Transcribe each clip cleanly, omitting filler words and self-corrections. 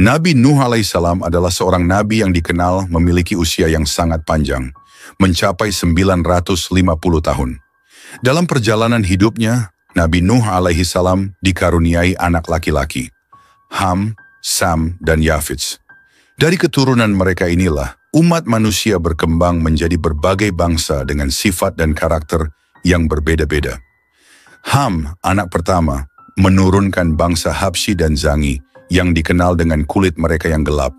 Nabi Nuh alaihissalam adalah seorang nabi yang dikenal memiliki usia yang sangat panjang, mencapai 950 tahun. Dalam perjalanan hidupnya, Nabi Nuh alaihissalam dikaruniai anak laki-laki, Ham, Sam, dan Yafits. Dari keturunan mereka inilah, umat manusia berkembang menjadi berbagai bangsa dengan sifat dan karakter yang berbeda-beda. Ham, anak pertama, menurunkan bangsa Habsyi dan Zangi yang dikenal dengan kulit mereka yang gelap.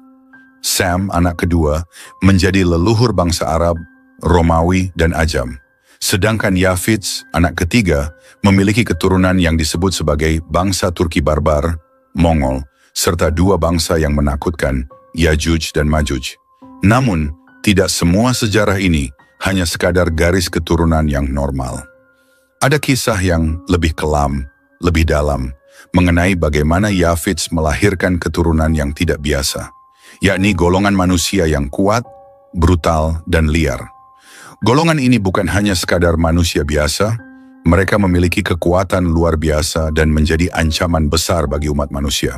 Sam, anak kedua, menjadi leluhur bangsa Arab, Romawi, dan Ajam. Sedangkan Yafits, anak ketiga, memiliki keturunan yang disebut sebagai bangsa Turki Barbar, Mongol, serta dua bangsa yang menakutkan, Yajuj dan Majuj. Namun, tidak semua sejarah ini hanya sekadar garis keturunan yang normal. Ada kisah yang lebih kelam, lebih dalam, mengenai bagaimana Yafits melahirkan keturunan yang tidak biasa, yakni golongan manusia yang kuat, brutal, dan liar. Golongan ini bukan hanya sekadar manusia biasa, mereka memiliki kekuatan luar biasa dan menjadi ancaman besar bagi umat manusia.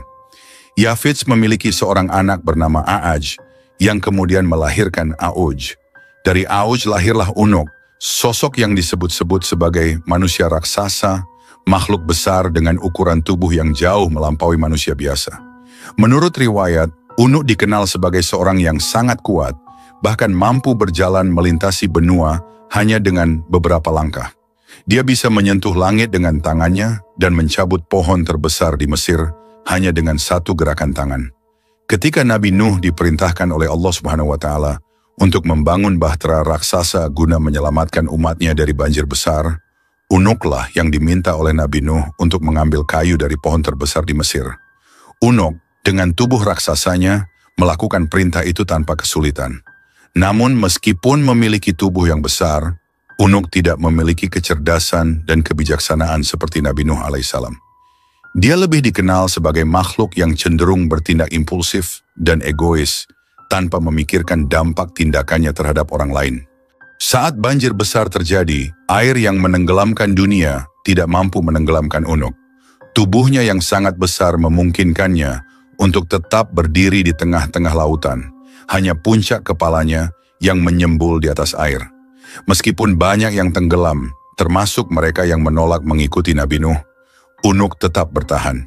Yafits memiliki seorang anak bernama A'aj, yang kemudian melahirkan A'uj. Dari A'uj lahirlah Unuk, sosok yang disebut-sebut sebagai manusia raksasa, makhluk besar dengan ukuran tubuh yang jauh melampaui manusia biasa. Menurut riwayat, Unuk dikenal sebagai seorang yang sangat kuat, bahkan mampu berjalan melintasi benua hanya dengan beberapa langkah. Dia bisa menyentuh langit dengan tangannya dan mencabut pohon terbesar di Mesir hanya dengan satu gerakan tangan. Ketika Nabi Nuh diperintahkan oleh Allah Subhanahu wa Ta'ala untuk membangun bahtera raksasa guna menyelamatkan umatnya dari banjir besar, Unuklah yang diminta oleh Nabi Nuh untuk mengambil kayu dari pohon terbesar di Mesir. Unuk dengan tubuh raksasanya melakukan perintah itu tanpa kesulitan. Namun meskipun memiliki tubuh yang besar, Unuk tidak memiliki kecerdasan dan kebijaksanaan seperti Nabi Nuh alaihissalam. Dia lebih dikenal sebagai makhluk yang cenderung bertindak impulsif dan egois tanpa memikirkan dampak tindakannya terhadap orang lain. Saat banjir besar terjadi, air yang menenggelamkan dunia tidak mampu menenggelamkan Unuk. Tubuhnya yang sangat besar memungkinkannya untuk tetap berdiri di tengah-tengah lautan. Hanya puncak kepalanya yang menyembul di atas air. Meskipun banyak yang tenggelam, termasuk mereka yang menolak mengikuti Nabi Nuh, Unuk tetap bertahan.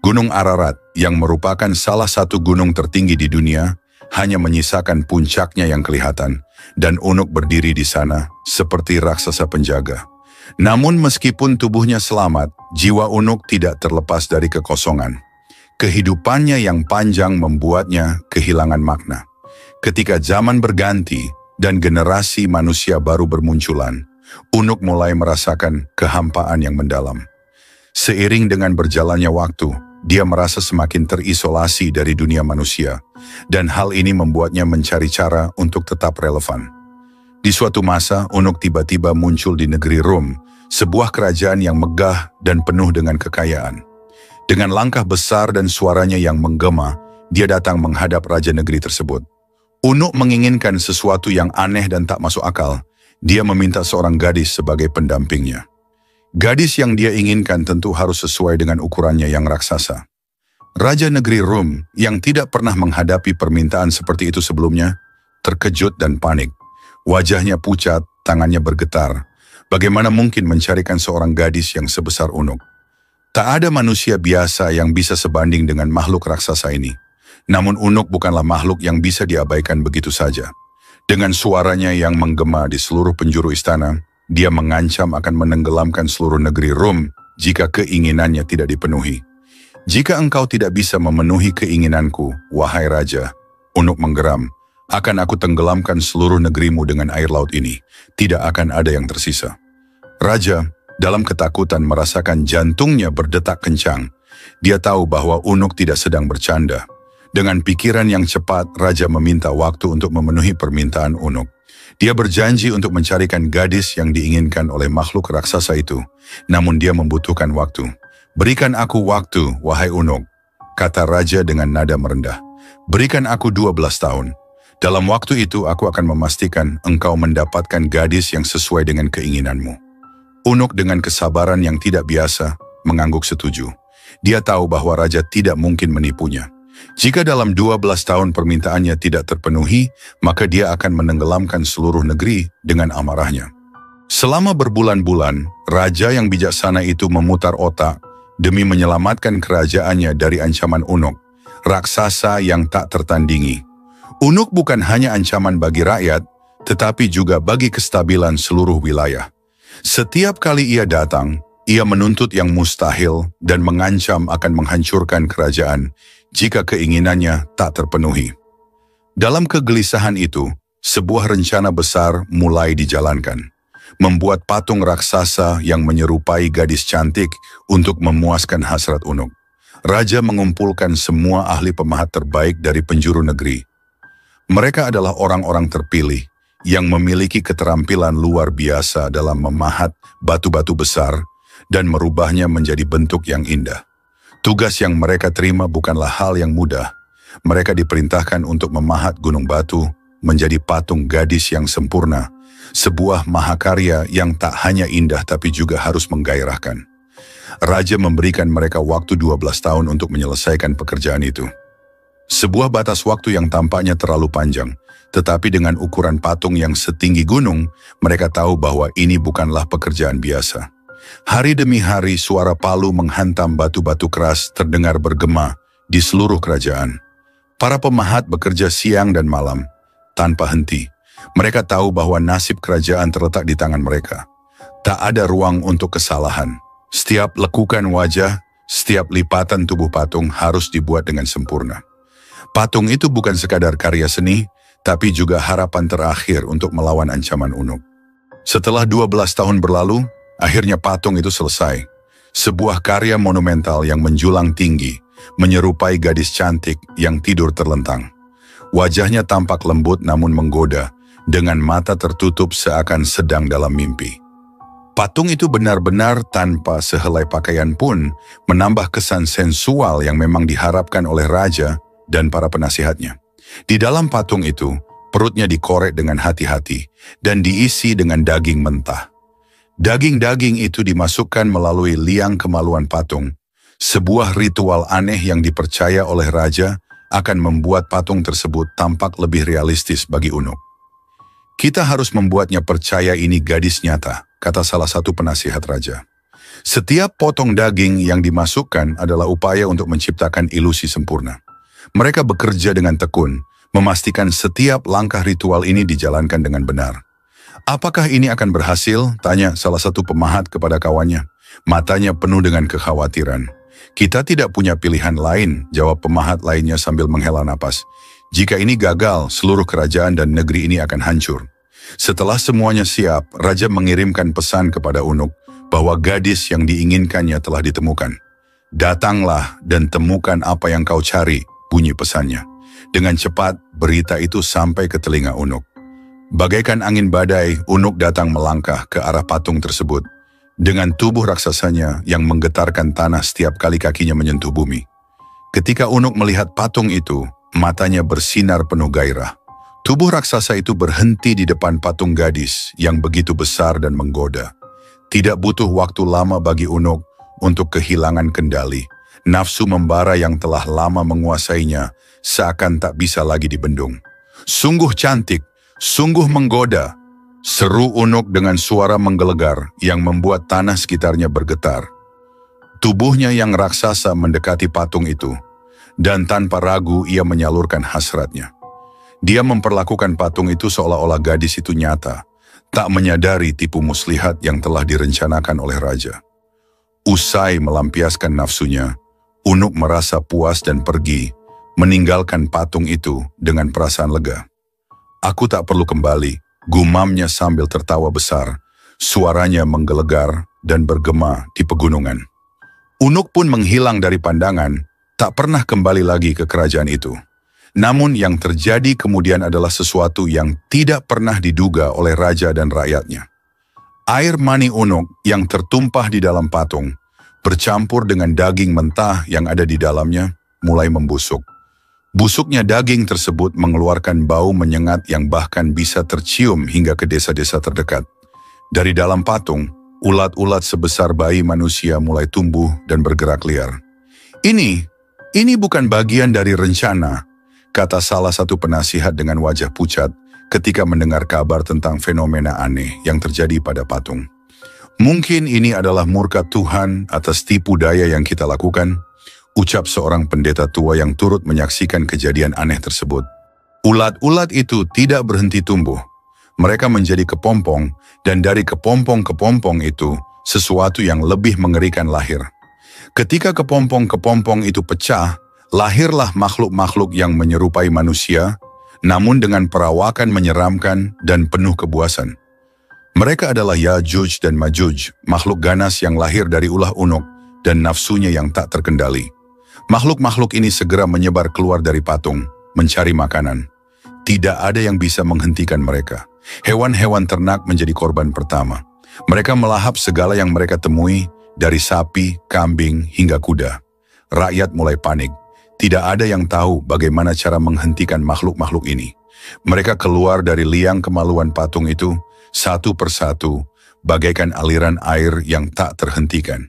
Gunung Ararat, yang merupakan salah satu gunung tertinggi di dunia, hanya menyisakan puncaknya yang kelihatan, dan Unuk berdiri di sana seperti raksasa penjaga. Namun meskipun tubuhnya selamat, jiwa Unuk tidak terlepas dari kekosongan. Kehidupannya yang panjang membuatnya kehilangan makna. Ketika zaman berganti dan generasi manusia baru bermunculan, Unuk mulai merasakan kehampaan yang mendalam. Seiring dengan berjalannya waktu, dia merasa semakin terisolasi dari dunia manusia, dan hal ini membuatnya mencari cara untuk tetap relevan. Di suatu masa, Unuk tiba-tiba muncul di negeri Rum, sebuah kerajaan yang megah dan penuh dengan kekayaan. Dengan langkah besar dan suaranya yang menggema, dia datang menghadap raja negeri tersebut. Unuk menginginkan sesuatu yang aneh dan tak masuk akal. Dia meminta seorang gadis sebagai pendampingnya. Gadis yang dia inginkan tentu harus sesuai dengan ukurannya yang raksasa. Raja negeri Rum yang tidak pernah menghadapi permintaan seperti itu sebelumnya, terkejut dan panik. Wajahnya pucat, tangannya bergetar. Bagaimana mungkin mencarikan seorang gadis yang sebesar Unuk? Tak ada manusia biasa yang bisa sebanding dengan makhluk raksasa ini. Namun Unuk bukanlah makhluk yang bisa diabaikan begitu saja. Dengan suaranya yang menggema di seluruh penjuru istana, dia mengancam akan menenggelamkan seluruh negeri Rum jika keinginannya tidak dipenuhi. Jika engkau tidak bisa memenuhi keinginanku, wahai raja, Unuk menggeram, akan aku tenggelamkan seluruh negerimu dengan air laut ini. Tidak akan ada yang tersisa. Raja, dalam ketakutan merasakan jantungnya berdetak kencang. Dia tahu bahwa Unuk tidak sedang bercanda. Dengan pikiran yang cepat, Raja meminta waktu untuk memenuhi permintaan Unuk. Dia berjanji untuk mencarikan gadis yang diinginkan oleh makhluk raksasa itu. Namun dia membutuhkan waktu. Berikan aku waktu, wahai Unuk, kata Raja dengan nada merendah. Berikan aku 12 tahun. Dalam waktu itu aku akan memastikan engkau mendapatkan gadis yang sesuai dengan keinginanmu. Unuk dengan kesabaran yang tidak biasa mengangguk setuju. Dia tahu bahwa Raja tidak mungkin menipunya. Jika dalam 12 tahun permintaannya tidak terpenuhi, maka dia akan menenggelamkan seluruh negeri dengan amarahnya. Selama berbulan-bulan, raja yang bijaksana itu memutar otak demi menyelamatkan kerajaannya dari ancaman Unuk, raksasa yang tak tertandingi. Unuk bukan hanya ancaman bagi rakyat, tetapi juga bagi kestabilan seluruh wilayah. Setiap kali ia datang, ia menuntut yang mustahil dan mengancam akan menghancurkan kerajaan jika keinginannya tak terpenuhi. Dalam kegelisahan itu, sebuah rencana besar mulai dijalankan. Membuat patung raksasa yang menyerupai gadis cantik untuk memuaskan hasrat Unuk. Raja mengumpulkan semua ahli pemahat terbaik dari penjuru negeri. Mereka adalah orang-orang terpilih yang memiliki keterampilan luar biasa dalam memahat batu-batu besar dan merubahnya menjadi bentuk yang indah. Tugas yang mereka terima bukanlah hal yang mudah. Mereka diperintahkan untuk memahat gunung batu menjadi patung gadis yang sempurna, sebuah mahakarya yang tak hanya indah tapi juga harus menggairahkan. Raja memberikan mereka waktu 12 tahun untuk menyelesaikan pekerjaan itu. Sebuah batas waktu yang tampaknya terlalu panjang, tetapi dengan ukuran patung yang setinggi gunung, mereka tahu bahwa ini bukanlah pekerjaan biasa. Hari demi hari suara palu menghantam batu-batu keras terdengar bergema di seluruh kerajaan. Para pemahat bekerja siang dan malam, tanpa henti. Mereka tahu bahwa nasib kerajaan terletak di tangan mereka. Tak ada ruang untuk kesalahan. Setiap lekukan wajah, setiap lipatan tubuh patung harus dibuat dengan sempurna. Patung itu bukan sekadar karya seni, tapi juga harapan terakhir untuk melawan ancaman Unuk. Setelah 12 tahun berlalu, akhirnya patung itu selesai. Sebuah karya monumental yang menjulang tinggi, menyerupai gadis cantik yang tidur terlentang. Wajahnya tampak lembut namun menggoda, dengan mata tertutup seakan sedang dalam mimpi. Patung itu benar-benar tanpa sehelai pakaian pun menambah kesan sensual yang memang diharapkan oleh raja dan para penasihatnya. Di dalam patung itu, perutnya dikorek dengan hati-hati dan diisi dengan daging mentah. Daging-daging itu dimasukkan melalui liang kemaluan patung. Sebuah ritual aneh yang dipercaya oleh raja akan membuat patung tersebut tampak lebih realistis bagi Unuk. Kita harus membuatnya percaya ini gadis nyata, kata salah satu penasihat raja. Setiap potong daging yang dimasukkan adalah upaya untuk menciptakan ilusi sempurna. Mereka bekerja dengan tekun, memastikan setiap langkah ritual ini dijalankan dengan benar. Apakah ini akan berhasil? Tanya salah satu pemahat kepada kawannya. Matanya penuh dengan kekhawatiran. Kita tidak punya pilihan lain, jawab pemahat lainnya sambil menghela napas. Jika ini gagal, seluruh kerajaan dan negeri ini akan hancur. Setelah semuanya siap, raja mengirimkan pesan kepada Unuk bahwa gadis yang diinginkannya telah ditemukan. Datanglah dan temukan apa yang kau cari, bunyi pesannya. Dengan cepat, berita itu sampai ke telinga Unuk. Bagaikan angin badai, Unuk datang melangkah ke arah patung tersebut. Dengan tubuh raksasanya yang menggetarkan tanah setiap kali kakinya menyentuh bumi. Ketika Unuk melihat patung itu, matanya bersinar penuh gairah. Tubuh raksasa itu berhenti di depan patung gadis yang begitu besar dan menggoda. Tidak butuh waktu lama bagi Unuk untuk kehilangan kendali. Nafsu membara yang telah lama menguasainya seakan tak bisa lagi dibendung. Sungguh cantik, sungguh menggoda, seru Unuk dengan suara menggelegar yang membuat tanah sekitarnya bergetar. Tubuhnya yang raksasa mendekati patung itu, dan tanpa ragu ia menyalurkan hasratnya. Dia memperlakukan patung itu seolah-olah gadis itu nyata, tak menyadari tipu muslihat yang telah direncanakan oleh raja. Usai melampiaskan nafsunya, Unuk merasa puas dan pergi, meninggalkan patung itu dengan perasaan lega. Aku tak perlu kembali, gumamnya sambil tertawa besar. Suaranya menggelegar dan bergema di pegunungan. Unuk pun menghilang dari pandangan, tak pernah kembali lagi ke kerajaan itu. Namun yang terjadi kemudian adalah sesuatu yang tidak pernah diduga oleh raja dan rakyatnya. Air mani Unuk yang tertumpah di dalam patung, bercampur dengan daging mentah yang ada di dalamnya, mulai membusuk. Busuknya daging tersebut mengeluarkan bau menyengat yang bahkan bisa tercium hingga ke desa-desa terdekat. Dari dalam patung, ulat-ulat sebesar bayi manusia mulai tumbuh dan bergerak liar. Ini bukan bagian dari rencana, kata salah satu penasihat dengan wajah pucat ketika mendengar kabar tentang fenomena aneh yang terjadi pada patung. Mungkin ini adalah murka Tuhan atas tipu daya yang kita lakukan, ucap seorang pendeta tua yang turut menyaksikan kejadian aneh tersebut. Ulat-ulat itu tidak berhenti tumbuh. Mereka menjadi kepompong, dan dari kepompong-kepompong itu, sesuatu yang lebih mengerikan lahir. Ketika kepompong-kepompong itu pecah, lahirlah makhluk-makhluk yang menyerupai manusia, namun dengan perawakan menyeramkan dan penuh kebuasan. Mereka adalah Yajuj dan Majuj, makhluk ganas yang lahir dari ulah unuk dan nafsunya yang tak terkendali. Makhluk-makhluk ini segera menyebar keluar dari patung, mencari makanan. Tidak ada yang bisa menghentikan mereka. Hewan-hewan ternak menjadi korban pertama. Mereka melahap segala yang mereka temui, dari sapi, kambing, hingga kuda. Rakyat mulai panik. Tidak ada yang tahu bagaimana cara menghentikan makhluk-makhluk ini. Mereka keluar dari liang kemaluan patung itu, satu persatu, bagaikan aliran air yang tak terhentikan.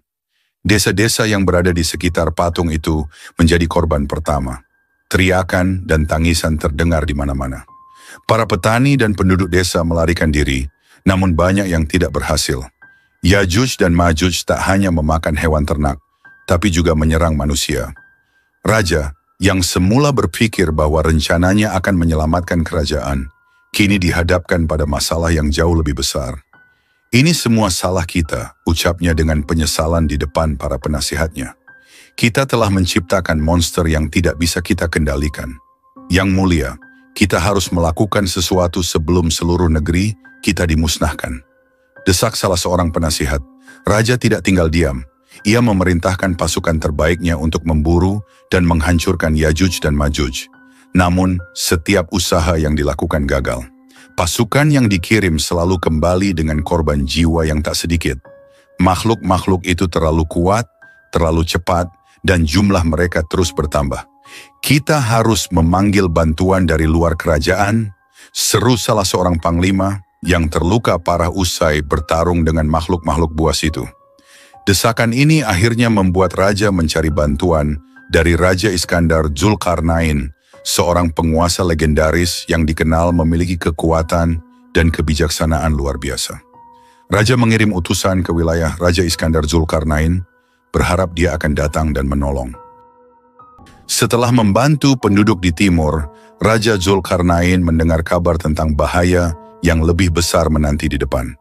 Desa-desa yang berada di sekitar patung itu menjadi korban pertama. Teriakan dan tangisan terdengar di mana-mana. Para petani dan penduduk desa melarikan diri, namun banyak yang tidak berhasil. Yajuj dan Majuj tak hanya memakan hewan ternak, tapi juga menyerang manusia. Raja, yang semula berpikir bahwa rencananya akan menyelamatkan kerajaan, kini dihadapkan pada masalah yang jauh lebih besar. Ini semua salah kita, ucapnya dengan penyesalan di depan para penasihatnya. Kita telah menciptakan monster yang tidak bisa kita kendalikan. Yang mulia, kita harus melakukan sesuatu sebelum seluruh negeri kita dimusnahkan. Desak salah seorang penasihat. Raja tidak tinggal diam. Ia memerintahkan pasukan terbaiknya untuk memburu dan menghancurkan Yajuj dan Majuj. Namun, setiap usaha yang dilakukan gagal. Pasukan yang dikirim selalu kembali dengan korban jiwa yang tak sedikit. Makhluk-makhluk itu terlalu kuat, terlalu cepat, dan jumlah mereka terus bertambah. Kita harus memanggil bantuan dari luar kerajaan, seru salah seorang panglima yang terluka parah usai bertarung dengan makhluk-makhluk buas itu. Desakan ini akhirnya membuat raja mencari bantuan dari Raja Iskandar Zulkarnain, seorang penguasa legendaris yang dikenal memiliki kekuatan dan kebijaksanaan luar biasa. Raja mengirim utusan ke wilayah Raja Iskandar Zulkarnain, berharap dia akan datang dan menolong. Setelah membantu penduduk di timur, Raja Zulkarnain mendengar kabar tentang bahaya yang lebih besar menanti di depan.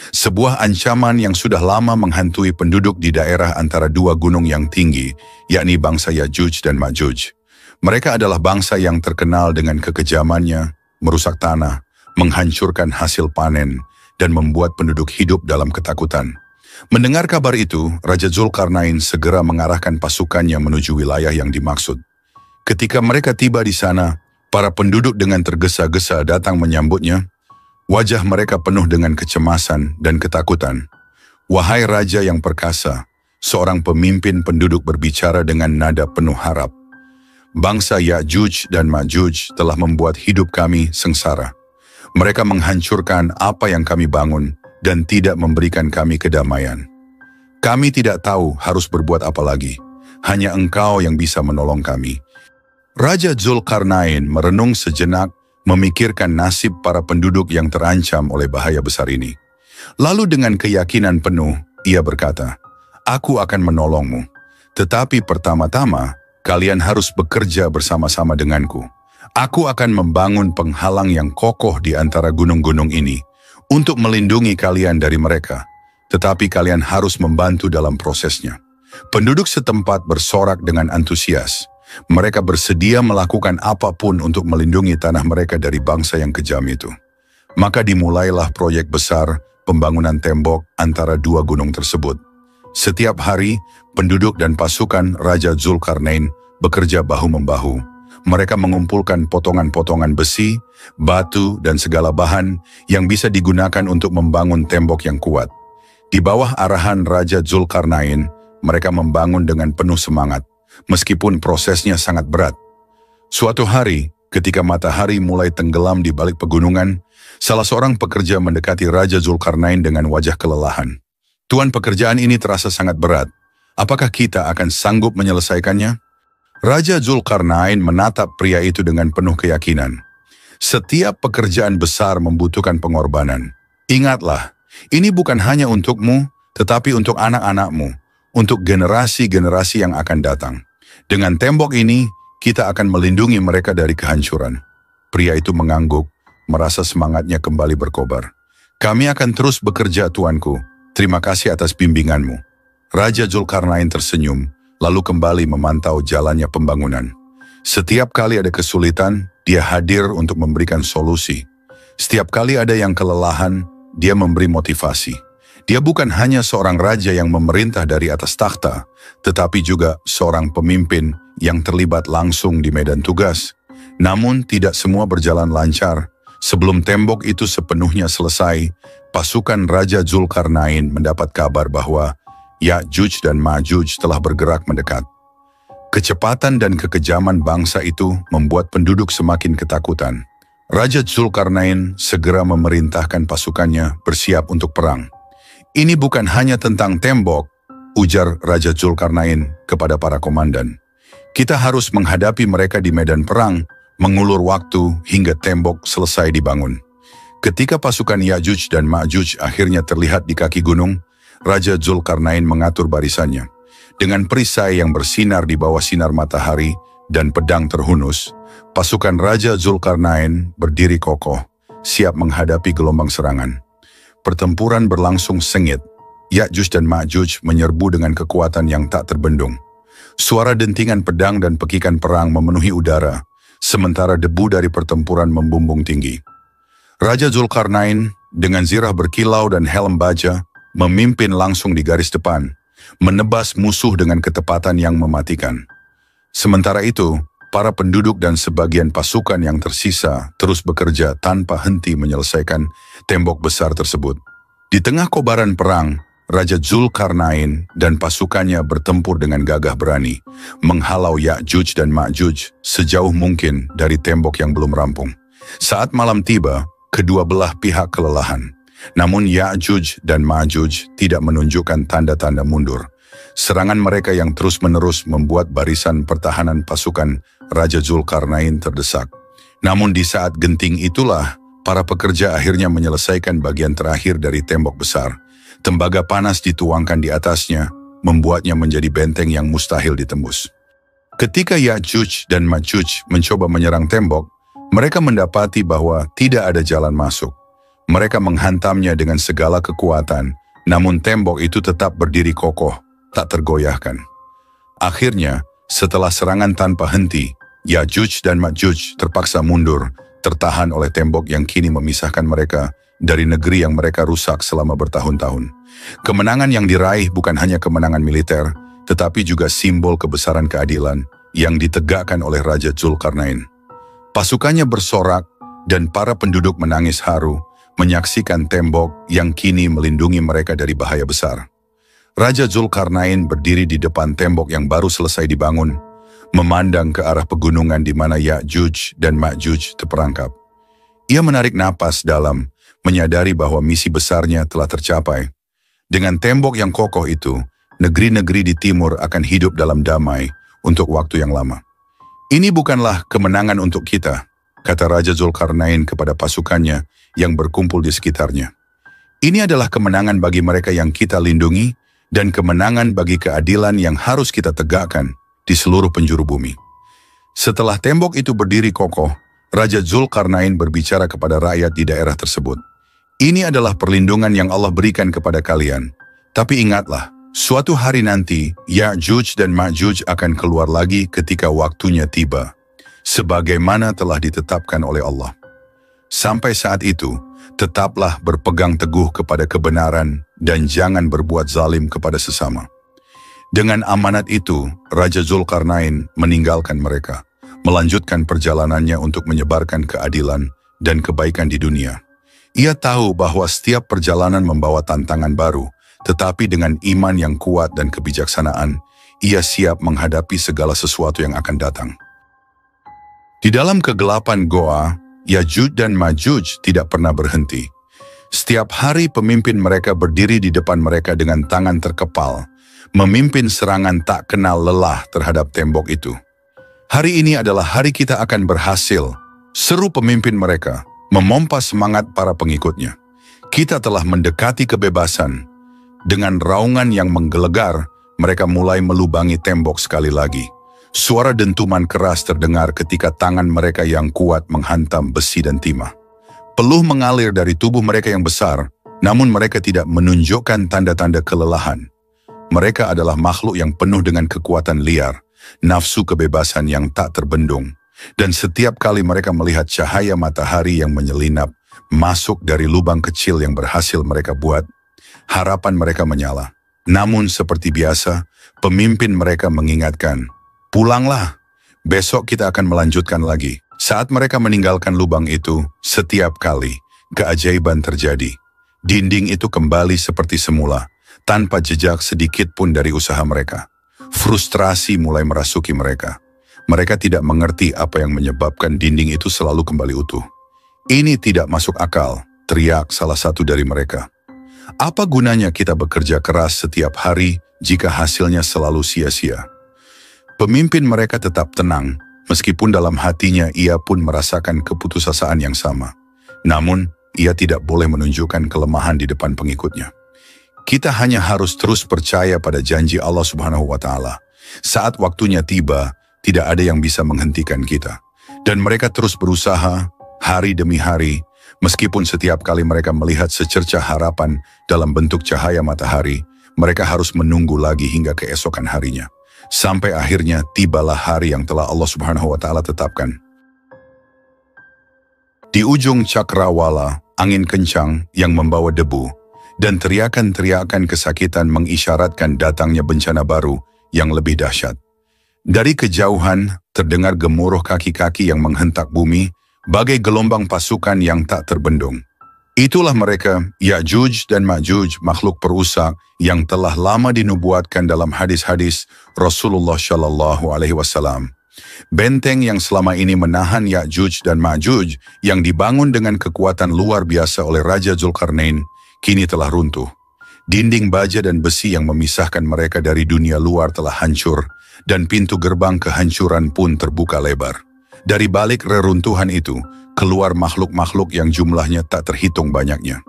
Sebuah ancaman yang sudah lama menghantui penduduk di daerah antara dua gunung yang tinggi, yakni bangsa Yajuj dan Majuj. Mereka adalah bangsa yang terkenal dengan kekejamannya, merusak tanah, menghancurkan hasil panen, dan membuat penduduk hidup dalam ketakutan. Mendengar kabar itu, Raja Zulkarnain segera mengarahkan pasukannya menuju wilayah yang dimaksud. Ketika mereka tiba di sana, para penduduk dengan tergesa-gesa datang menyambutnya. Wajah mereka penuh dengan kecemasan dan ketakutan. Wahai Raja yang perkasa, seorang pemimpin penduduk berbicara dengan nada penuh harap. Bangsa Yajuj dan Majuj telah membuat hidup kami sengsara. Mereka menghancurkan apa yang kami bangun dan tidak memberikan kami kedamaian. Kami tidak tahu harus berbuat apa lagi. Hanya Engkau yang bisa menolong kami. Raja Zulkarnain merenung sejenak, memikirkan nasib para penduduk yang terancam oleh bahaya besar ini. Lalu dengan keyakinan penuh, ia berkata, "Aku akan menolongmu. Tetapi pertama-tama, kalian harus bekerja bersama-sama denganku. Aku akan membangun penghalang yang kokoh di antara gunung-gunung ini untuk melindungi kalian dari mereka. Tetapi kalian harus membantu dalam prosesnya." Penduduk setempat bersorak dengan antusias. Mereka bersedia melakukan apapun untuk melindungi tanah mereka dari bangsa yang kejam itu. Maka dimulailah proyek besar pembangunan tembok antara dua gunung tersebut. Setiap hari, penduduk dan pasukan Raja Zulkarnain bekerja bahu-membahu. Mereka mengumpulkan potongan-potongan besi, batu, dan segala bahan yang bisa digunakan untuk membangun tembok yang kuat. Di bawah arahan Raja Zulkarnain, mereka membangun dengan penuh semangat. Meskipun prosesnya sangat berat. Suatu hari, ketika matahari mulai tenggelam di balik pegunungan, salah seorang pekerja mendekati Raja Zulkarnain dengan wajah kelelahan. "Tuan, pekerjaan ini terasa sangat berat. Apakah kita akan sanggup menyelesaikannya?" Raja Zulkarnain menatap pria itu dengan penuh keyakinan. Setiap pekerjaan besar membutuhkan pengorbanan. Ingatlah, ini bukan hanya untukmu, tetapi untuk anak-anakmu, untuk generasi-generasi yang akan datang. Dengan tembok ini, kita akan melindungi mereka dari kehancuran. Pria itu mengangguk, merasa semangatnya kembali berkobar. Kami akan terus bekerja, tuanku. Terima kasih atas bimbinganmu. Raja Zulkarnain tersenyum, lalu kembali memantau jalannya pembangunan. Setiap kali ada kesulitan, dia hadir untuk memberikan solusi. Setiap kali ada yang kelelahan, dia memberi motivasi. Dia bukan hanya seorang raja yang memerintah dari atas takhta, tetapi juga seorang pemimpin yang terlibat langsung di medan tugas. Namun tidak semua berjalan lancar. Sebelum tembok itu sepenuhnya selesai, pasukan Raja Zulkarnain mendapat kabar bahwa Ya'juj dan Ma'juj telah bergerak mendekat. Kecepatan dan kekejaman bangsa itu membuat penduduk semakin ketakutan. Raja Zulkarnain segera memerintahkan pasukannya bersiap untuk perang. Ini bukan hanya tentang tembok, ujar Raja Zulkarnain kepada para komandan. Kita harus menghadapi mereka di medan perang, mengulur waktu hingga tembok selesai dibangun. Ketika pasukan Ya'juj dan Ma'juj akhirnya terlihat di kaki gunung, Raja Zulkarnain mengatur barisannya. Dengan perisai yang bersinar di bawah sinar matahari dan pedang terhunus, pasukan Raja Zulkarnain berdiri kokoh, siap menghadapi gelombang serangan. Pertempuran berlangsung sengit. Ya'juj dan Ma'juj menyerbu dengan kekuatan yang tak terbendung. Suara dentingan pedang dan pekikan perang memenuhi udara, sementara debu dari pertempuran membumbung tinggi. Raja Zulkarnain dengan zirah berkilau dan helm baja memimpin langsung di garis depan, menebas musuh dengan ketepatan yang mematikan. Sementara itu, para penduduk dan sebagian pasukan yang tersisa terus bekerja tanpa henti menyelesaikan tembok besar tersebut. Di tengah kobaran perang, Raja Zulkarnain dan pasukannya bertempur dengan gagah berani, menghalau Ya'juj dan Ma'juj sejauh mungkin dari tembok yang belum rampung. Saat malam tiba, kedua belah pihak kelelahan. Namun Ya'juj dan Ma'juj tidak menunjukkan tanda-tanda mundur. Serangan mereka yang terus-menerus membuat barisan pertahanan pasukan Raja Zulkarnain terdesak. Namun di saat genting itulah, para pekerja akhirnya menyelesaikan bagian terakhir dari tembok besar. Tembaga panas dituangkan di atasnya, membuatnya menjadi benteng yang mustahil ditembus. Ketika Ya'juj dan Ma'juj mencoba menyerang tembok, mereka mendapati bahwa tidak ada jalan masuk. Mereka menghantamnya dengan segala kekuatan, namun tembok itu tetap berdiri kokoh, tak tergoyahkan. Akhirnya, setelah serangan tanpa henti, Ya'juj dan Ma'juj terpaksa mundur, tertahan oleh tembok yang kini memisahkan mereka dari negeri yang mereka rusak selama bertahun-tahun. Kemenangan yang diraih bukan hanya kemenangan militer, tetapi juga simbol kebesaran keadilan yang ditegakkan oleh Raja Zulkarnain. Pasukannya bersorak dan para penduduk menangis haru, menyaksikan tembok yang kini melindungi mereka dari bahaya besar. Raja Zulkarnain berdiri di depan tembok yang baru selesai dibangun, memandang ke arah pegunungan di mana Ya'juj dan Ma'juj terperangkap. Ia menarik napas dalam, menyadari bahwa misi besarnya telah tercapai. Dengan tembok yang kokoh itu, negeri-negeri di timur akan hidup dalam damai untuk waktu yang lama. Ini bukanlah kemenangan untuk kita, kata Raja Zulkarnain kepada pasukannya yang berkumpul di sekitarnya. Ini adalah kemenangan bagi mereka yang kita lindungi dan kemenangan bagi keadilan yang harus kita tegakkan di seluruh penjuru bumi. Setelah tembok itu berdiri kokoh, Raja Zulkarnain berbicara kepada rakyat di daerah tersebut. Ini adalah perlindungan yang Allah berikan kepada kalian. Tapi ingatlah, suatu hari nanti, Ya'juj dan Ma'juj akan keluar lagi ketika waktunya tiba, sebagaimana telah ditetapkan oleh Allah. Sampai saat itu, tetaplah berpegang teguh kepada kebenaran dan jangan berbuat zalim kepada sesama. Dengan amanat itu, Raja Zulkarnain meninggalkan mereka, melanjutkan perjalanannya untuk menyebarkan keadilan dan kebaikan di dunia. Ia tahu bahwa setiap perjalanan membawa tantangan baru, tetapi dengan iman yang kuat dan kebijaksanaan, ia siap menghadapi segala sesuatu yang akan datang. Di dalam kegelapan goa, Ya'juj dan Ma'juj tidak pernah berhenti. Setiap hari pemimpin mereka berdiri di depan mereka dengan tangan terkepal, memimpin serangan tak kenal lelah terhadap tembok itu. Hari ini adalah hari kita akan berhasil, seru pemimpin mereka, memompa semangat para pengikutnya. Kita telah mendekati kebebasan. Dengan raungan yang menggelegar, mereka mulai melubangi tembok sekali lagi. Suara dentuman keras terdengar ketika tangan mereka yang kuat menghantam besi dan timah. Peluh mengalir dari tubuh mereka yang besar, namun mereka tidak menunjukkan tanda-tanda kelelahan. Mereka adalah makhluk yang penuh dengan kekuatan liar, nafsu kebebasan yang tak terbendung. Dan setiap kali mereka melihat cahaya matahari yang menyelinap masuk dari lubang kecil yang berhasil mereka buat, harapan mereka menyala. Namun seperti biasa, pemimpin mereka mengingatkan, "Pulanglah, besok kita akan melanjutkan lagi." Saat mereka meninggalkan lubang itu, setiap kali keajaiban terjadi. Dinding itu kembali seperti semula, tanpa jejak sedikit pun dari usaha mereka. Frustrasi mulai merasuki mereka. Mereka tidak mengerti apa yang menyebabkan dinding itu selalu kembali utuh. "Ini tidak masuk akal," teriak salah satu dari mereka. "Apa gunanya kita bekerja keras setiap hari jika hasilnya selalu sia-sia?" Pemimpin mereka tetap tenang, meskipun dalam hatinya ia pun merasakan keputusasaan yang sama. Namun, ia tidak boleh menunjukkan kelemahan di depan pengikutnya. Kita hanya harus terus percaya pada janji Allah Subhanahu wa Ta'ala. Saat waktunya tiba, tidak ada yang bisa menghentikan kita. Dan mereka terus berusaha, hari demi hari, meskipun setiap kali mereka melihat secercah harapan dalam bentuk cahaya matahari, mereka harus menunggu lagi hingga keesokan harinya. Sampai akhirnya tibalah hari yang telah Allah Subhanahu wa Ta'ala tetapkan. Di ujung cakrawala, angin kencang yang membawa debu, dan teriakan-teriakan kesakitan mengisyaratkan datangnya bencana baru yang lebih dahsyat. Dari kejauhan, terdengar gemuruh kaki-kaki yang menghentak bumi, bagai gelombang pasukan yang tak terbendung. Itulah mereka, Ya'juj dan Ma'juj, makhluk perusak yang telah lama dinubuatkan dalam hadis-hadis Rasulullah Shallallahu Alaihi Wasallam. Benteng yang selama ini menahan Ya'juj dan Ma'juj yang dibangun dengan kekuatan luar biasa oleh Raja Zulkarnain, kini telah runtuh. Dinding baja dan besi yang memisahkan mereka dari dunia luar telah hancur, dan pintu gerbang kehancuran pun terbuka lebar. Dari balik reruntuhan itu, keluar makhluk-makhluk yang jumlahnya tak terhitung banyaknya.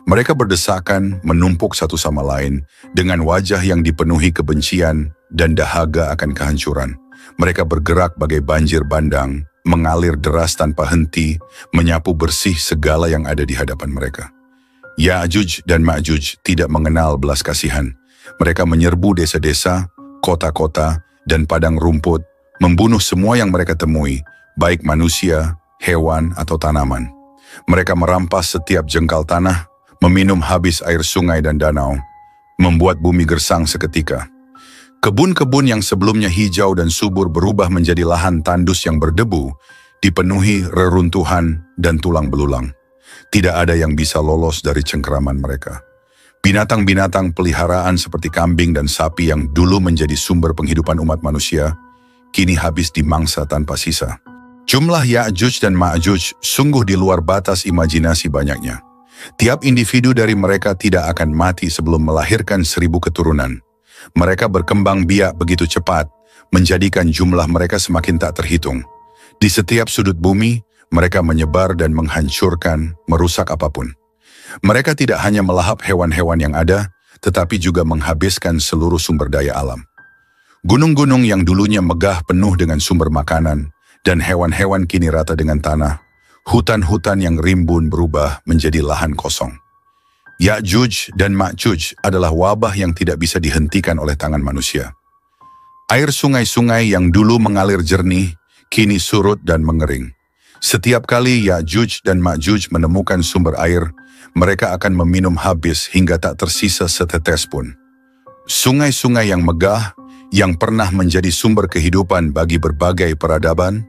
Mereka berdesakan, menumpuk satu sama lain, dengan wajah yang dipenuhi kebencian dan dahaga akan kehancuran. Mereka bergerak bagai banjir bandang, mengalir deras tanpa henti, menyapu bersih segala yang ada di hadapan mereka. Ya'juj dan Ma'juj tidak mengenal belas kasihan. Mereka menyerbu desa-desa, kota-kota, dan padang rumput, membunuh semua yang mereka temui, baik manusia, hewan, atau tanaman. Mereka merampas setiap jengkal tanah, meminum habis air sungai dan danau, membuat bumi gersang seketika. Kebun-kebun yang sebelumnya hijau dan subur berubah menjadi lahan tandus yang berdebu, dipenuhi reruntuhan dan tulang belulang. Tidak ada yang bisa lolos dari cengkeraman mereka. Binatang-binatang peliharaan seperti kambing dan sapi yang dulu menjadi sumber penghidupan umat manusia, kini habis dimangsa tanpa sisa. Jumlah Ya'juj dan Ma'juj sungguh di luar batas imajinasi banyaknya. Tiap individu dari mereka tidak akan mati sebelum melahirkan 1000 keturunan. Mereka berkembang biak begitu cepat, menjadikan jumlah mereka semakin tak terhitung. Di setiap sudut bumi, mereka menyebar dan menghancurkan, merusak apapun. Mereka tidak hanya melahap hewan-hewan yang ada, tetapi juga menghabiskan seluruh sumber daya alam. Gunung-gunung yang dulunya megah penuh dengan sumber makanan, dan hewan-hewan kini rata dengan tanah. Hutan-hutan yang rimbun berubah menjadi lahan kosong. Ya'juj dan Ma'juj adalah wabah yang tidak bisa dihentikan oleh tangan manusia. Air sungai-sungai yang dulu mengalir jernih, kini surut dan mengering. Setiap kali Ya'juj dan Ma'juj menemukan sumber air, mereka akan meminum habis hingga tak tersisa setetes pun. Sungai-sungai yang megah, yang pernah menjadi sumber kehidupan bagi berbagai peradaban,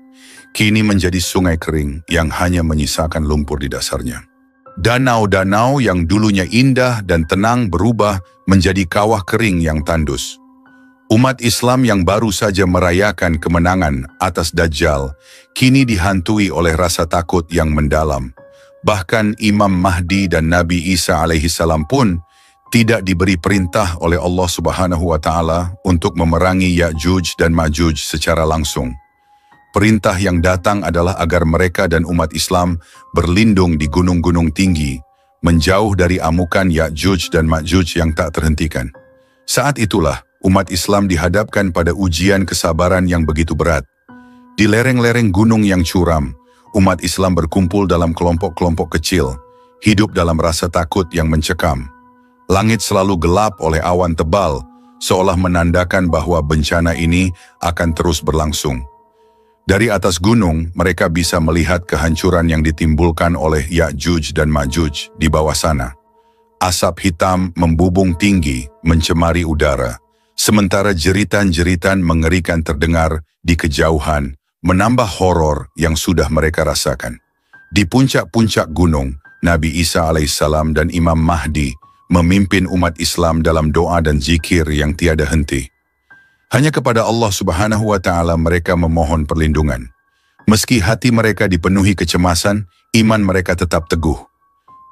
kini menjadi sungai kering yang hanya menyisakan lumpur di dasarnya. Danau-danau yang dulunya indah dan tenang berubah menjadi kawah kering yang tandus. Umat Islam yang baru saja merayakan kemenangan atas Dajjal, kini dihantui oleh rasa takut yang mendalam. Bahkan Imam Mahdi dan Nabi Isa alaihissalam pun tidak diberi perintah oleh Allah Subhanahu wa Ta'ala untuk memerangi Ya'juj dan Ma'juj secara langsung. Perintah yang datang adalah agar mereka dan umat Islam berlindung di gunung-gunung tinggi, menjauh dari amukan Ya'juj dan Ma'juj yang tak terhentikan. Saat itulah umat Islam dihadapkan pada ujian kesabaran yang begitu berat. Di lereng-lereng gunung yang curam, umat Islam berkumpul dalam kelompok-kelompok kecil, hidup dalam rasa takut yang mencekam. Langit selalu gelap oleh awan tebal, seolah menandakan bahwa bencana ini akan terus berlangsung. Dari atas gunung, mereka bisa melihat kehancuran yang ditimbulkan oleh Ya'juj dan Ma'juj di bawah sana. Asap hitam membubung tinggi, mencemari udara, sementara jeritan-jeritan mengerikan terdengar di kejauhan, menambah horor yang sudah mereka rasakan. Di puncak-puncak gunung, Nabi Isa alaihissalam dan Imam Mahdi memimpin umat Islam dalam doa dan zikir yang tiada henti. Hanya kepada Allah Subhanahu wa Ta'ala mereka memohon perlindungan. Meski hati mereka dipenuhi kecemasan, iman mereka tetap teguh.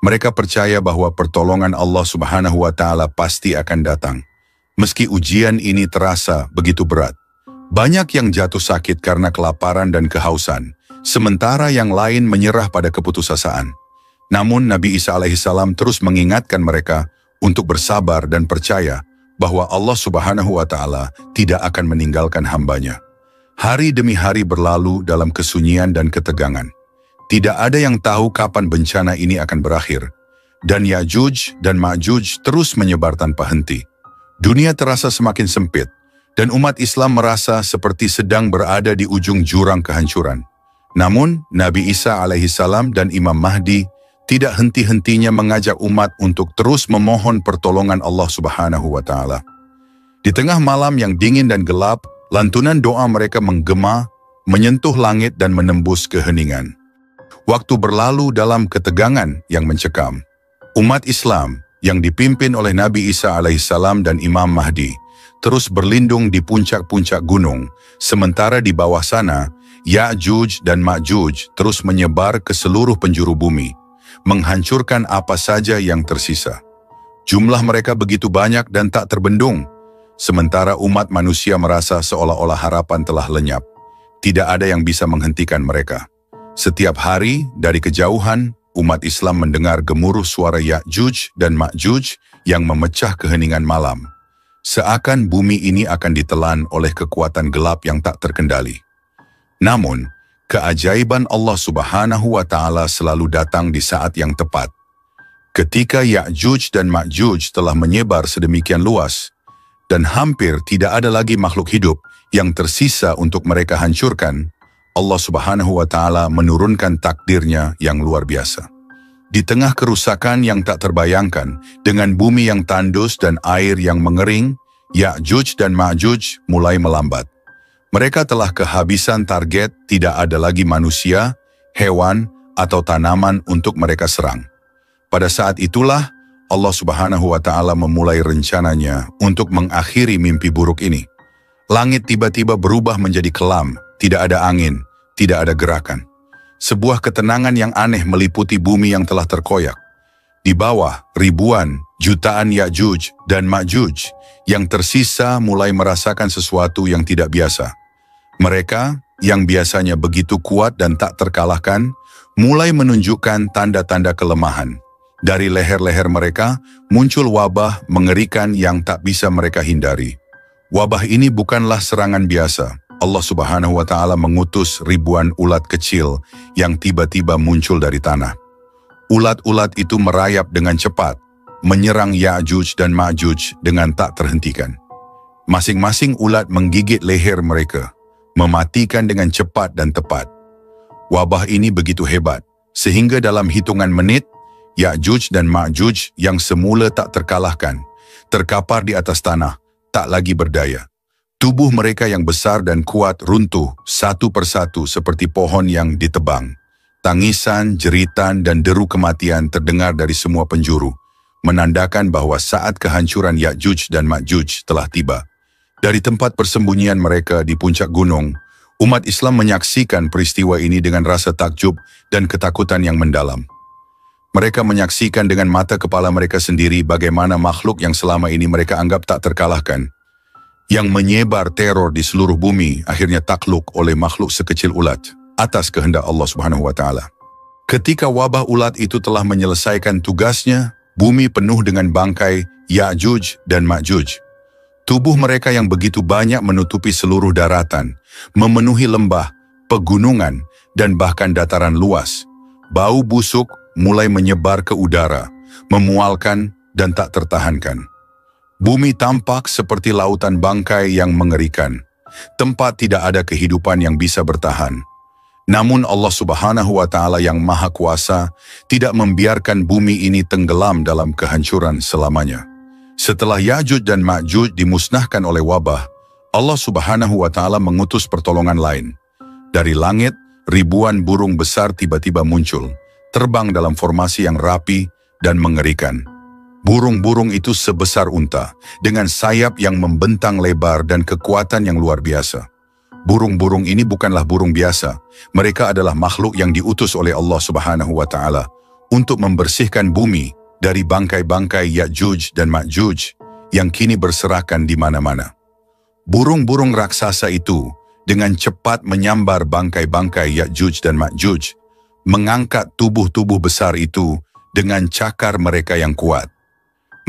Mereka percaya bahwa pertolongan Allah Subhanahu wa Ta'ala pasti akan datang. Meski ujian ini terasa begitu berat. Banyak yang jatuh sakit karena kelaparan dan kehausan, sementara yang lain menyerah pada keputusasaan. Namun Nabi Isa alaihissalam terus mengingatkan mereka untuk bersabar dan percaya bahwa Allah Subhanahu wa Ta'ala tidak akan meninggalkan hambanya. Hari demi hari berlalu dalam kesunyian dan ketegangan. Tidak ada yang tahu kapan bencana ini akan berakhir. Dan Ya'juj dan Ma'juj terus menyebar tanpa henti. Dunia terasa semakin sempit, dan umat Islam merasa seperti sedang berada di ujung jurang kehancuran. Namun, Nabi Isa alaihissalam dan Imam Mahdi tidak henti-hentinya mengajak umat untuk terus memohon pertolongan Allah Subhanahu wa Ta'ala. Di tengah malam yang dingin dan gelap, lantunan doa mereka menggema, menyentuh langit dan menembus keheningan. Waktu berlalu dalam ketegangan yang mencekam. Umat Islam yang dipimpin oleh Nabi Isa alaihissalam dan Imam Mahdi terus berlindung di puncak-puncak gunung, sementara di bawah sana, Ya'juj dan Ma'juj terus menyebar ke seluruh penjuru bumi, menghancurkan apa saja yang tersisa. Jumlah mereka begitu banyak dan tak terbendung, sementara umat manusia merasa seolah-olah harapan telah lenyap. Tidak ada yang bisa menghentikan mereka. Setiap hari dari kejauhan, umat Islam mendengar gemuruh suara Ya'juj dan Ma'juj yang memecah keheningan malam. Seakan bumi ini akan ditelan oleh kekuatan gelap yang tak terkendali. Namun, keajaiban Allah Subhanahu wa Ta'ala selalu datang di saat yang tepat. Ketika Ya'juj dan Ma'juj telah menyebar sedemikian luas, dan hampir tidak ada lagi makhluk hidup yang tersisa untuk mereka hancurkan, Allah Subhanahu wa Ta'ala menurunkan takdirnya yang luar biasa. Di tengah kerusakan yang tak terbayangkan, dengan bumi yang tandus dan air yang mengering, Ya'juj dan Ma'juj mulai melambat. Mereka telah kehabisan target, tidak ada lagi manusia, hewan, atau tanaman untuk mereka serang. Pada saat itulah, Allah Subhanahu wa Ta'ala memulai rencananya untuk mengakhiri mimpi buruk ini. Langit tiba-tiba berubah menjadi kelam, tidak ada angin, tidak ada gerakan. Sebuah ketenangan yang aneh meliputi bumi yang telah terkoyak. Di bawah, ribuan, jutaan Ya'juj dan Ma'juj yang tersisa mulai merasakan sesuatu yang tidak biasa. Mereka, yang biasanya begitu kuat dan tak terkalahkan, mulai menunjukkan tanda-tanda kelemahan. Dari leher-leher mereka, muncul wabah mengerikan yang tak bisa mereka hindari. Wabah ini bukanlah serangan biasa. Allah Subhanahu wa Ta'ala mengutus ribuan ulat kecil yang tiba-tiba muncul dari tanah. Ulat-ulat itu merayap dengan cepat, menyerang Ya'juj dan Ma'juj dengan tak terhentikan. Masing-masing ulat menggigit leher mereka, mematikan dengan cepat dan tepat. Wabah ini begitu hebat, sehingga dalam hitungan menit, Ya'juj dan Ma'juj yang semula tak terkalahkan, terkapar di atas tanah, tak lagi berdaya. Tubuh mereka yang besar dan kuat runtuh satu persatu seperti pohon yang ditebang. Tangisan, jeritan, dan deru kematian terdengar dari semua penjuru, menandakan bahwa saat kehancuran Ya'juj dan Ma'juj telah tiba. Dari tempat persembunyian mereka di puncak gunung, umat Islam menyaksikan peristiwa ini dengan rasa takjub dan ketakutan yang mendalam. Mereka menyaksikan dengan mata kepala mereka sendiri bagaimana makhluk yang selama ini mereka anggap tak terkalahkan, yang menyebar teror di seluruh bumi akhirnya takluk oleh makhluk sekecil ulat atas kehendak Allah Subhanahu wa Ta'ala. Ketika wabah ulat itu telah menyelesaikan tugasnya, bumi penuh dengan bangkai Ya'juj dan Ma'juj. Tubuh mereka yang begitu banyak menutupi seluruh daratan, memenuhi lembah, pegunungan, dan bahkan dataran luas. Bau busuk mulai menyebar ke udara, memualkan dan tak tertahankan. Bumi tampak seperti lautan bangkai yang mengerikan. Tempat tidak ada kehidupan yang bisa bertahan. Namun Allah Subhanahu wa Ta'ala yang Maha Kuasa tidak membiarkan bumi ini tenggelam dalam kehancuran selamanya. Setelah Ya'juj dan Ma'juj dimusnahkan oleh wabah, Allah Subhanahu wa Ta'ala mengutus pertolongan lain. Dari langit, ribuan burung besar tiba-tiba muncul, terbang dalam formasi yang rapi dan mengerikan. Burung-burung itu sebesar unta, dengan sayap yang membentang lebar dan kekuatan yang luar biasa. Burung-burung ini bukanlah burung biasa, mereka adalah makhluk yang diutus oleh Allah Subhanahu wa Ta'ala untuk membersihkan bumi dari bangkai-bangkai Ya'juj dan Ma'juj yang kini berserakan di mana-mana. Burung-burung raksasa itu dengan cepat menyambar bangkai-bangkai Ya'juj dan Ma'juj, mengangkat tubuh-tubuh besar itu dengan cakar mereka yang kuat.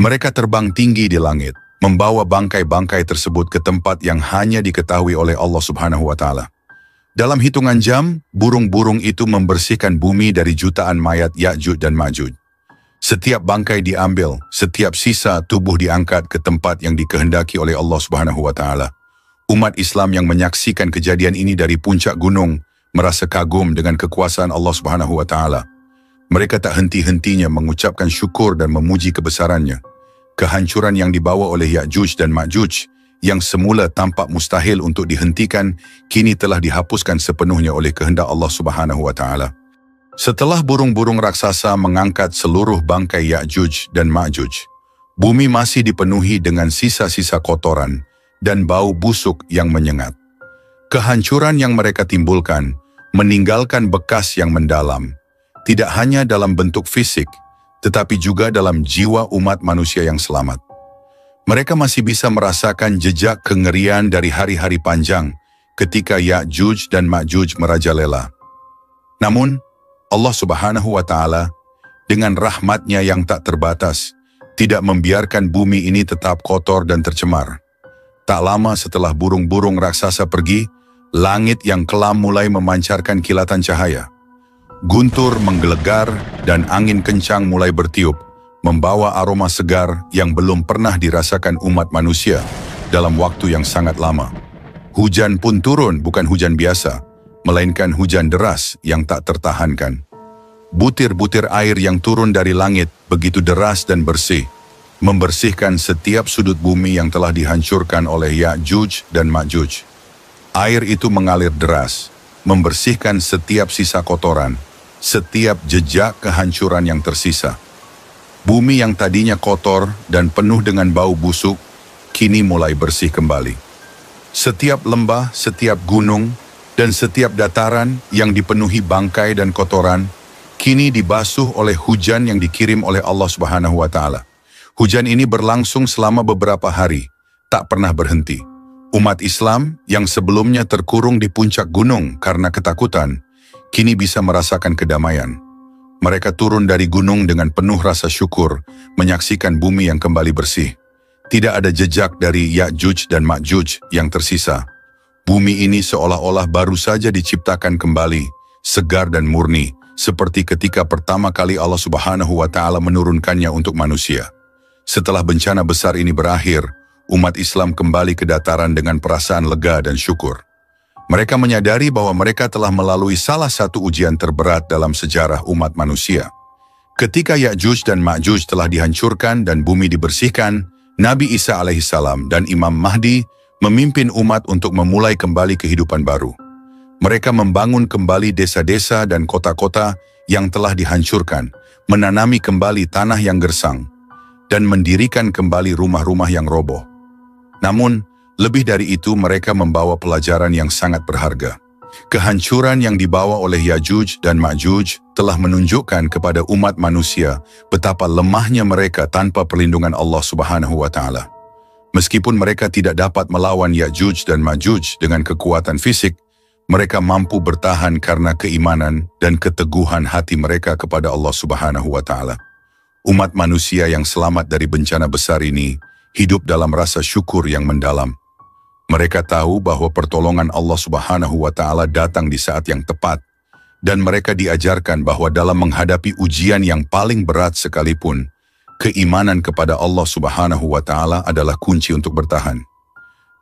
Mereka terbang tinggi di langit, membawa bangkai-bangkai tersebut ke tempat yang hanya diketahui oleh Allah Subhanahu wa Ta'ala. Dalam hitungan jam, burung-burung itu membersihkan bumi dari jutaan mayat Ya'juj dan Ma'juj. Setiap bangkai diambil, setiap sisa tubuh diangkat ke tempat yang dikehendaki oleh Allah Subhanahu wa Ta'ala. Umat Islam yang menyaksikan kejadian ini dari puncak gunung merasa kagum dengan kekuasaan Allah Subhanahu wa Ta'ala. Mereka tak henti-hentinya mengucapkan syukur dan memuji kebesarannya. Kehancuran yang dibawa oleh Ya'juj dan Ma'juj yang semula tampak mustahil untuk dihentikan, kini telah dihapuskan sepenuhnya oleh kehendak Allah Subhanahu wa Ta'ala. Setelah burung-burung raksasa mengangkat seluruh bangkai Ya'juj dan Ma'juj, bumi masih dipenuhi dengan sisa-sisa kotoran dan bau busuk yang menyengat. Kehancuran yang mereka timbulkan meninggalkan bekas yang mendalam, tidak hanya dalam bentuk fisik, tetapi juga dalam jiwa umat manusia yang selamat. Mereka masih bisa merasakan jejak kengerian dari hari-hari panjang ketika Ya'juj dan Ma'juj merajalela. Namun, Allah Subhanahu wa Ta'ala dengan rahmat-Nya yang tak terbatas tidak membiarkan bumi ini tetap kotor dan tercemar. Tak lama setelah burung-burung raksasa pergi, langit yang kelam mulai memancarkan kilatan cahaya. Guntur menggelegar dan angin kencang mulai bertiup, membawa aroma segar yang belum pernah dirasakan umat manusia dalam waktu yang sangat lama. Hujan pun turun, bukan hujan biasa, melainkan hujan deras yang tak tertahankan. Butir-butir air yang turun dari langit begitu deras dan bersih, membersihkan setiap sudut bumi yang telah dihancurkan oleh Ya'juj dan Ma'juj. Air itu mengalir deras, membersihkan setiap sisa kotoran, setiap jejak kehancuran yang tersisa. Bumi yang tadinya kotor dan penuh dengan bau busuk, kini mulai bersih kembali. Setiap lembah, setiap gunung, dan setiap dataran yang dipenuhi bangkai dan kotoran, kini dibasuh oleh hujan yang dikirim oleh Allah Subhanahu wa Ta'ala. Hujan ini berlangsung selama beberapa hari, tak pernah berhenti. Umat Islam yang sebelumnya terkurung di puncak gunung karena ketakutan, kini bisa merasakan kedamaian. Mereka turun dari gunung dengan penuh rasa syukur, menyaksikan bumi yang kembali bersih. Tidak ada jejak dari Ya'juj dan Ma'juj yang tersisa. Bumi ini seolah-olah baru saja diciptakan kembali, segar dan murni, seperti ketika pertama kali Allah Subhanahu wa Ta'ala menurunkannya untuk manusia. Setelah bencana besar ini berakhir, umat Islam kembali ke dataran dengan perasaan lega dan syukur. Mereka menyadari bahwa mereka telah melalui salah satu ujian terberat dalam sejarah umat manusia. Ketika Ya'juj dan Ma'juj telah dihancurkan dan bumi dibersihkan, Nabi Isa alaihissalam dan Imam Mahdi memimpin umat untuk memulai kembali kehidupan baru. Mereka membangun kembali desa-desa dan kota-kota yang telah dihancurkan, menanami kembali tanah yang gersang, dan mendirikan kembali rumah-rumah yang roboh. Namun, lebih dari itu mereka membawa pelajaran yang sangat berharga. Kehancuran yang dibawa oleh Ya'juj dan Ma'juj telah menunjukkan kepada umat manusia betapa lemahnya mereka tanpa perlindungan Allah Subhanahu wa Ta'ala. Meskipun mereka tidak dapat melawan Ya'juj dan Ma'juj dengan kekuatan fisik, mereka mampu bertahan karena keimanan dan keteguhan hati mereka kepada Allah Subhanahu wa Ta'ala. Umat manusia yang selamat dari bencana besar ini hidup dalam rasa syukur yang mendalam. Mereka tahu bahwa pertolongan Allah Subhanahu wa Ta'ala datang di saat yang tepat, dan mereka diajarkan bahwa dalam menghadapi ujian yang paling berat sekalipun, keimanan kepada Allah Subhanahu wa Ta'ala adalah kunci untuk bertahan.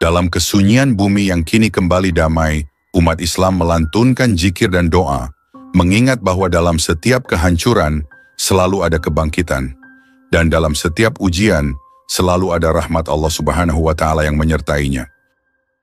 Dalam kesunyian bumi yang kini kembali damai, umat Islam melantunkan zikir dan doa, mengingat bahwa dalam setiap kehancuran selalu ada kebangkitan, dan dalam setiap ujian selalu ada rahmat Allah Subhanahu wa Ta'ala yang menyertainya.